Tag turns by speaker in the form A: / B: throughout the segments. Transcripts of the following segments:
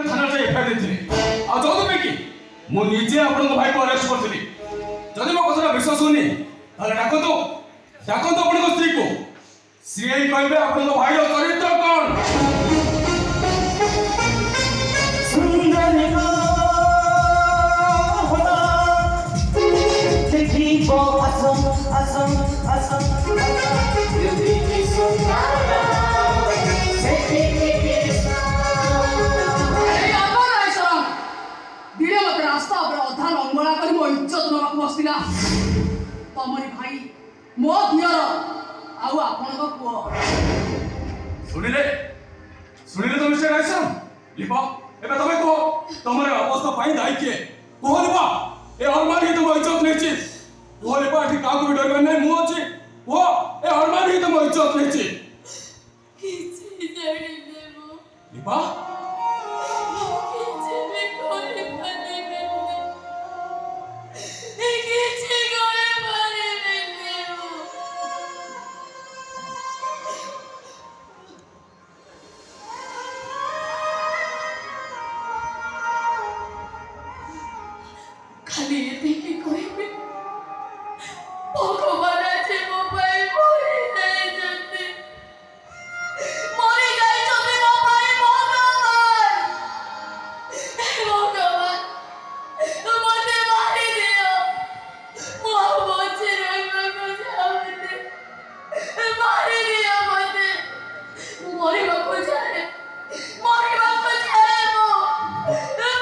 A: थाना से एफआईआर देथिले आ जोदु पे की मु निजे आपन भाई को अरेस्ट करथिली जदि मो कथा विश्वास होनी ताले डाकतो अपन को स्त्री को सीआई कहबे आपन भाई रो चरित्र कोन
B: सुंदर हो होता देखी वो असम असम असम देखी सुंदर
C: रास्ता अधा लंगड़ा कर मो इज्जत नवा बसला तमरी भाई मो दियर आउ आपन को पुओ
A: सुनिले तो मिस्टर रायसन लिपा एबे तमे को तमरे अवस्था पाई दाई के को लिपा ए अरमान ही तुम इज्जत नेछि को लिपा ठीक काको भी डरबे नै मु अछि वो ए अरमान ही तुम इज्जत नेछि
D: किछि जानि देबो
A: लिपा
D: खाली एतिकी कहबे भगवान जे मोबाइल मोरी जाय जते मोरी जाय जते मोबाइल भगवान मते मारी दियो मो बचे रहबो को जावते मारी दियो मते मोरी बापू जाए मोरी बापू जाए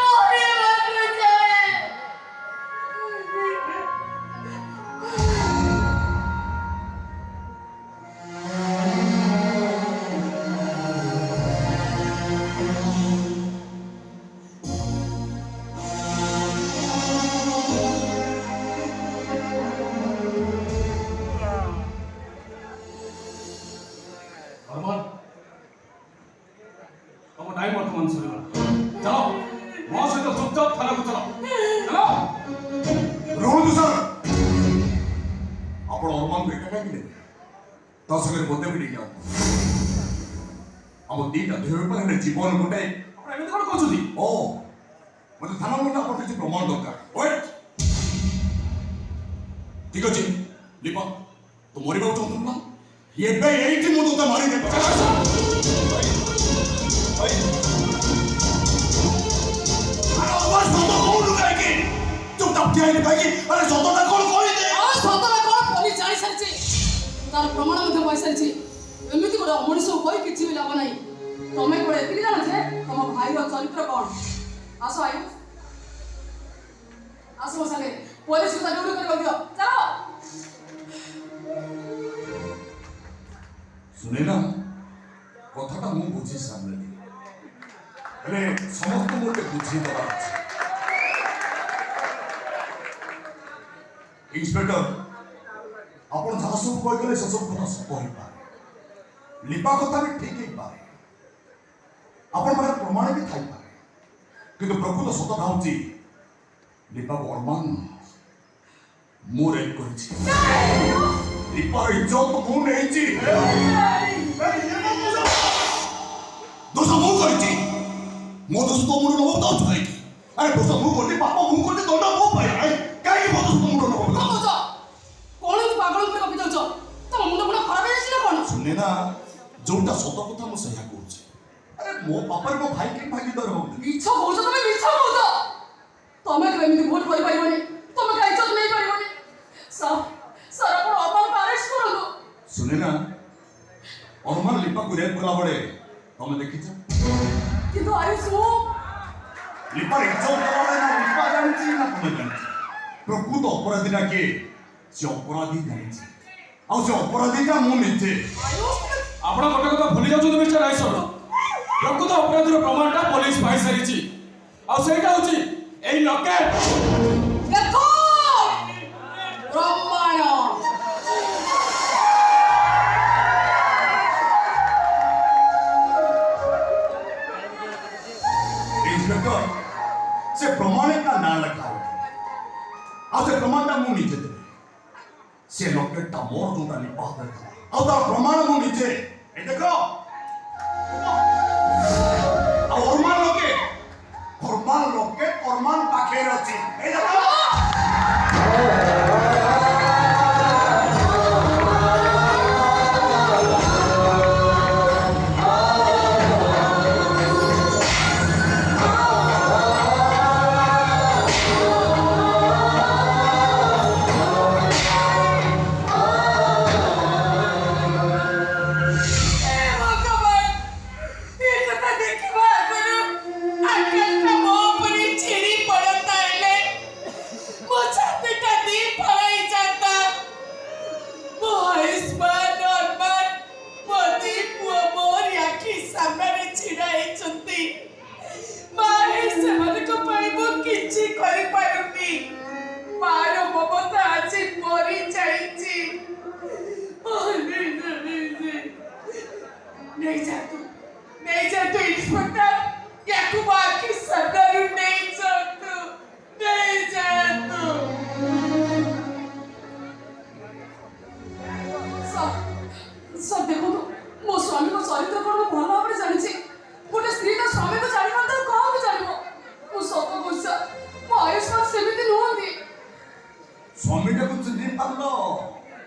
D: मोरी बापू जाए
A: अरमान तम टाइम वर्तमान सरीला चलो मो सहित चुपचाप थाना को चलो
E: रोहन सर आपण अरमान को एका काहे ता संगे बोते भी नहीं हम दीटा देह पर जीवन गोटे
A: आपण एमे कोन कहछुदी
E: ओ मते थाना में आपण किछि प्रमाण दरकार वेट ठीक अछि लिपा तो मरिबा चाहतु ना ये बे एठी मु तो मारी दे अरे आवाज तो कौन लुगाई के तुम तब क्या है भाई अरे सतोटा कौन कोई दे
C: आ सतला कोन पुलिस जानि सरछि तार प्रमाण मध्ये होई सरछि एमिति गोटे अमनिस होई किछि भी लाभ नाही तमे कोडे एतिकी जानो जे तम भाई रो चरित्र कोन आसो आयु आसो संगे पुलिस को ड्यूटी कर दियो चलो
E: सुने ना कथाटा मु बुझी सामने अरे समस्त मोटे बुझी दबा इंस्पेक्टर आपण जहाँ सब कह गले से सब कथा सब कहि पारे लिपा कथा भी ठीक ही पारे आपण माने प्रमाण भी थाई पारे किंतु प्रकृत सतता होची लिपा को अरमान मु रेप करछि लिपा इज्जत मु नेछि दोष मु करछि मो दोष तो मुर नहो दाउ छाई अरे दोष मु करछि पाप मु करछि दंड मो पाई अरे काई मो दोष मुर नहो
C: कौन छ कोन तू पागल पर कपि दउछ तम मुंड मुंड खराब हे जाछि ना कोन
E: सुने ना जोटा सत कथा मु सह्या कहछि अरे मो पापर मो भाई के भागीदार हो
C: मिछ होछ तमे मिछ होछ तमे केमिति भोट करि परिबनी तमे का इज्जत नै परिबनी सर अपन अपन अरेस्ट करलो
E: सुने ना अरमान लिपा को रेप कला बड़े तमे देखिछ
C: किंतु आयुष मु
E: लिपा इज्जत कला ना लिपा जानछि ना तमे जानछि प्रकृत अपराधी ना के से अपराधी जानछि आ से अपराधी का मु निजे
A: आपण गोटे कथा भूली जाउछु मिस्टर रायसन प्रकृत अपराधी रो प्रमाणटा पुलिस पाई सारिछि आ सेटा होछि एई लकेट
C: देखो प्रमाण
E: इंस्पेक्टर से प्रमाण का ना लिखा हो आ से प्रमाण ता मु निजे देबे से लकेट ता मोर जोटा लिपा दरकार आ ता प्रमाण मु निजे ए देखो और मान लो के
D: नहीं जा तू इंस्पेक्टर या तू बाकी सरदार नहीं जा तू नहीं जा तू
C: सर देखो तो मो स्वामी को चरित्र कौन मैं भल भाव जानी गोटे स्त्री ता स्वामी को जानी तो कौन भी जान मो सत गुस्सा मो आयुष्मान सेमिति नुहंती
E: ସ୍ୱାମୀଟା କୁ ଚିହ୍ନି ପାରିଲ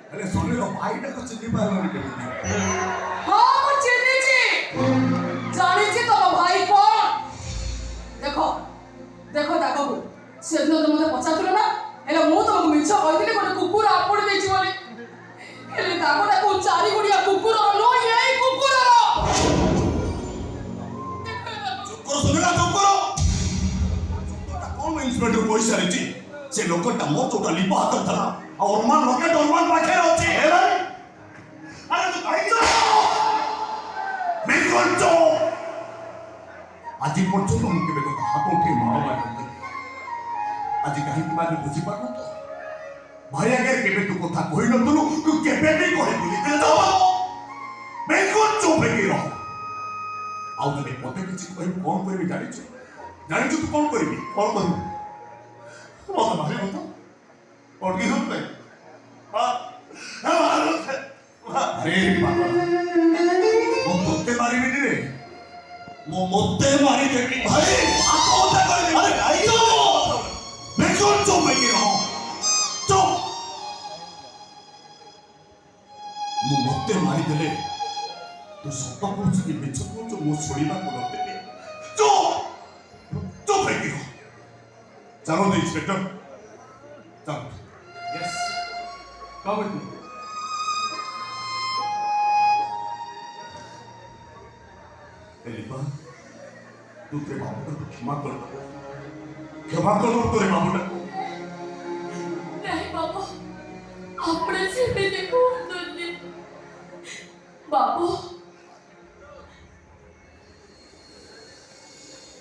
E: ହେଲେ ସ୍ୱାମୀର ଭାଇଟାକୁ ଚିହ୍ନି ପାରିଲନି କେମିତି?
C: हाँ मो चिन्हिची जानिची तम भाई कौन देखो देखो ताको से दिन तो मते पचातुलो ना हेले मु तुमको मिछ कहितली गोटे कुकुर आपड़ देछि बोली हेले ताकोटा को चारि गुडिया कुकुर नो यही कुकुर
E: ଚୁପ କର ସୁନିଲା ଚୁପ କର ସତଟା କଣ ଇନ୍ସପେକ୍ଟର କହି ସାରିଛି ସେ ଲୋକଟା ମୋ ଚୋଟା ଲିପା ହାତରେ ଥିଲା ଆଉ ଅରମାନ ଲକେଟ ଅରମାନ ପାଖରେ ଅଛି ହେଲା ଆରେ ତୁ କାହିଁକି ମେକଞ୍ଚ ଆଜି ପର୍ଯ୍ୟନ୍ତ ମୁଁ କେବେ ତୋ ହାତ ଉଠେଇ ମାଳ ମାରିନି ଆଜି କାହିଁକି ମାରି ବୁଝିପାରୁନ ତ ଭାଇ ଆଗରେ କେବେ ତୁ କଥା କହିନଥିଲୁ ତୁ କେବେ ବି କହିବୁନି ମେକଞ୍ଚ ବେଗି ରହ ଆଉ ଯଦି ମତେ କିଛି କହିବୁ କଣ କରିବି ଜାଣିଛୁ ତୁ କଣ କରିବି মতো ভালো মতো और की होते अरे बाबा वो मुत्ते मारी भी रे वो मुत्ते मारी देगी भाई आपको होता कर दे अरे भाई तो मैं क्यों चुप बैठी रहा चुप वो मुत्ते मारी देले तो सत्ता पूछ के बिच पूछ वो छोड़ीबा को रखते चुप बैठी रहो चलो दे इंस्पेक्टर चलो
A: यस कम विथ मी
E: एलिबा तू तेरे बाबू को क्षमा कर दो तेरे बाबू को
D: नहीं बाबा अपने से भी देखो बाबू